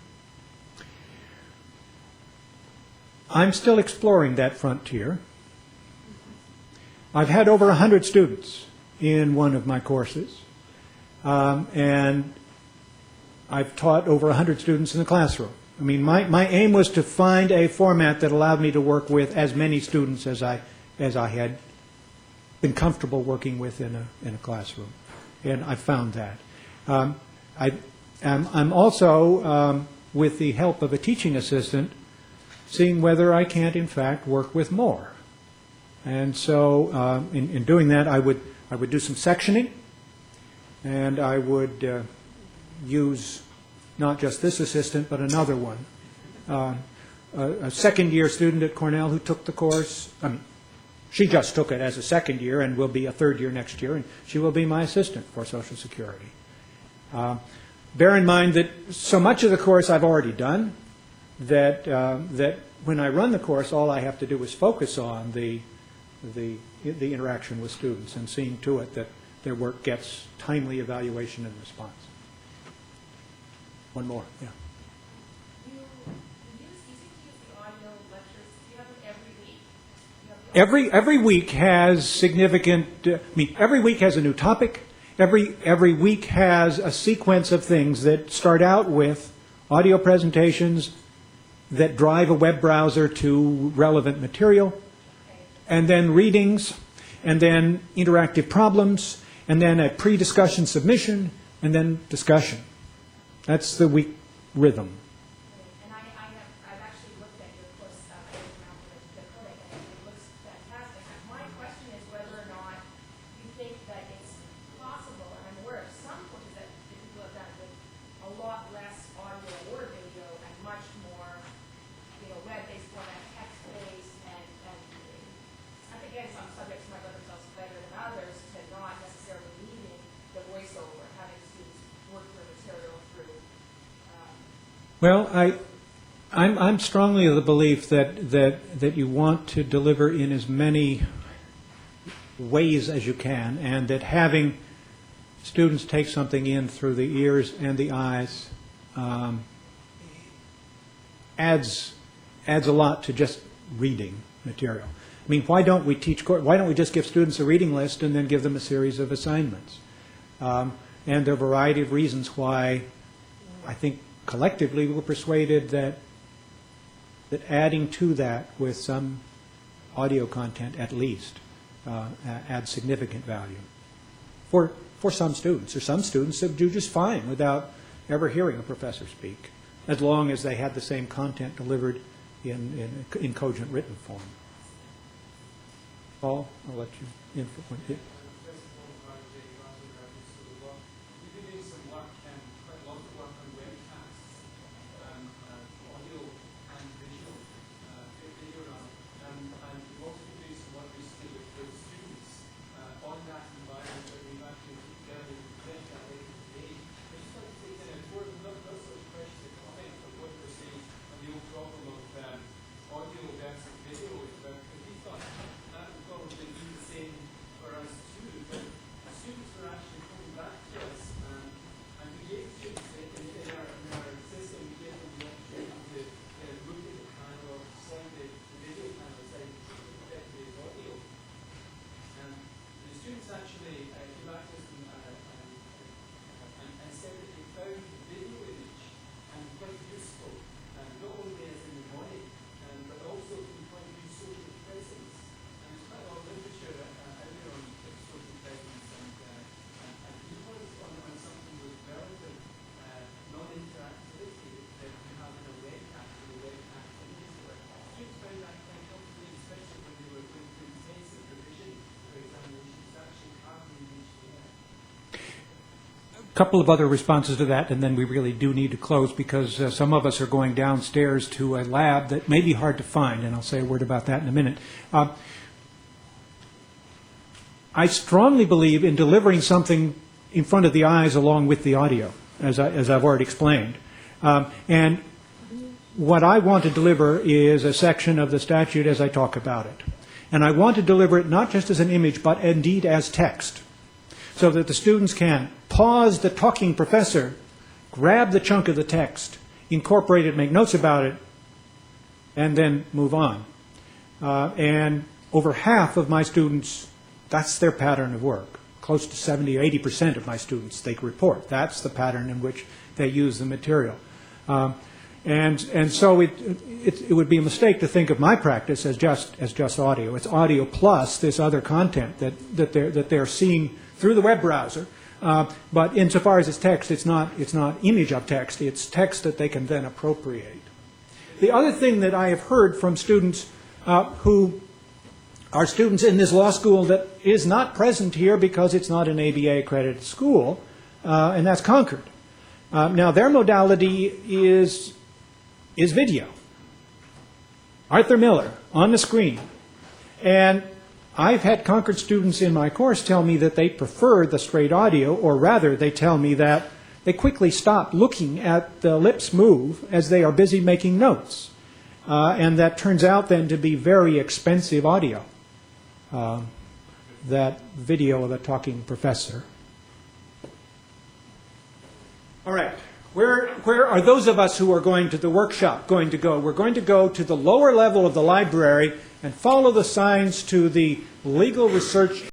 I'm still exploring that frontier. I've had over 100 students in one of my courses, and I've taught over 100 students in the classroom. I mean, my aim was to find a format that allowed me to work with as many students as I had been comfortable working with in a classroom, and I found that. I'm also, with the help of a teaching assistant, seeing whether I can't, in fact, work with more. And so in doing that, I would do some sectioning, and I would use not just this assistant, but another one. A second-year student at Cornell who took the course. I mean, she just took it as a second year and will be a third year next year, and she will be my assistant for Social Security. Bear in mind that so much of the course I've already done, that when I run the course, all I have to do is focus on the interaction with students and seeing to it that their work gets timely evaluation and response. One more, yeah. You seem to use the audio lectures. Do you have them every week? Every week has significant, every week has a new topic. Every week has a sequence of things that start out with audio presentations that drive a web browser to relevant material, and then readings, and then interactive problems, and then a pre-discussion submission, and then discussion. That's the week rhythm. And I've actually looked at your course stuff around the clinic, and it looks fantastic. My question is whether or not you think that it's possible, and I'm aware of some courses that people have done with a lot less audio or video and much more voiceover, having students work their material through. Well, I'm strongly of the belief that you want to deliver in as many ways as you can, and that having students take something in through the ears and the eyes adds a lot to just reading material. I mean, why don't we just give students a reading list and then give them a series of assignments? And there are a variety of reasons why I think collectively we're persuaded that adding to that with some audio content at least adds significant value for some students. Or some students that do just fine without ever hearing a professor speak, as long as they had the same content delivered in cogent written form. Paul, I'll let you input. You've been doing some work, quite a lot of work on webcasts, audio and visual, video rather, and you've also been doing some work recently with students on that environment that we've actually put together and present that later today. I just want to take in more not so much questions and comments on what you're saying on the old problem of audio versus video, but we thought that would probably be the same for us too, but students are actually coming back to us and we gave students in our system, we gave them the opportunity to look at the panel, send the video panel, send the audio. And the students actually came back to us and said that they found the video image quite useful, not only as in the morning, but also to the point of view social presence. And there's quite a lot of literature out there on social presence, and we want on something with relative non-interactivity that we have in a webcast or a webcast images where students found that quite helpful, especially when they were going through intensive revision for examinations, actually have the image there. A couple of other responses to that, and then we really do need to close because some of us are going downstairs to a lab that may be hard to find, and I'll say a word about that in a minute. I strongly believe in delivering something in front of the eyes along with the audio, as I've already explained. And what I want to deliver is a section of the statute as I talk about it. And I want to deliver it not just as an image, but indeed as text, so that the students can pause the talking professor, grab the chunk of the text, incorporate it, make notes about it, and then move on. And over half of my students, that's their pattern of work. Close to 70 or 80% of my students, they report. That's the pattern in which they use the material. And so it would be a mistake to think of my practice as just audio. It's audio plus this other content that they're seeing through the web browser. But insofar as it's text, it's not image of text. It's text that they can then appropriate. The other thing that I have heard from students who are students in this law school that is not present here because it's not an ABA accredited school, and that's Concord. Now their modality is video. Arthur Miller on the screen. And I've had Concord students in my course tell me that they prefer the straight audio, or rather they tell me that they quickly stop looking at the lips move as they are busy making notes. And that turns out then to be very expensive audio, that video of a talking professor. All right. Where are those of us who are going to the workshop going to go? We're going to go to the lower level of the library and follow the signs to the legal research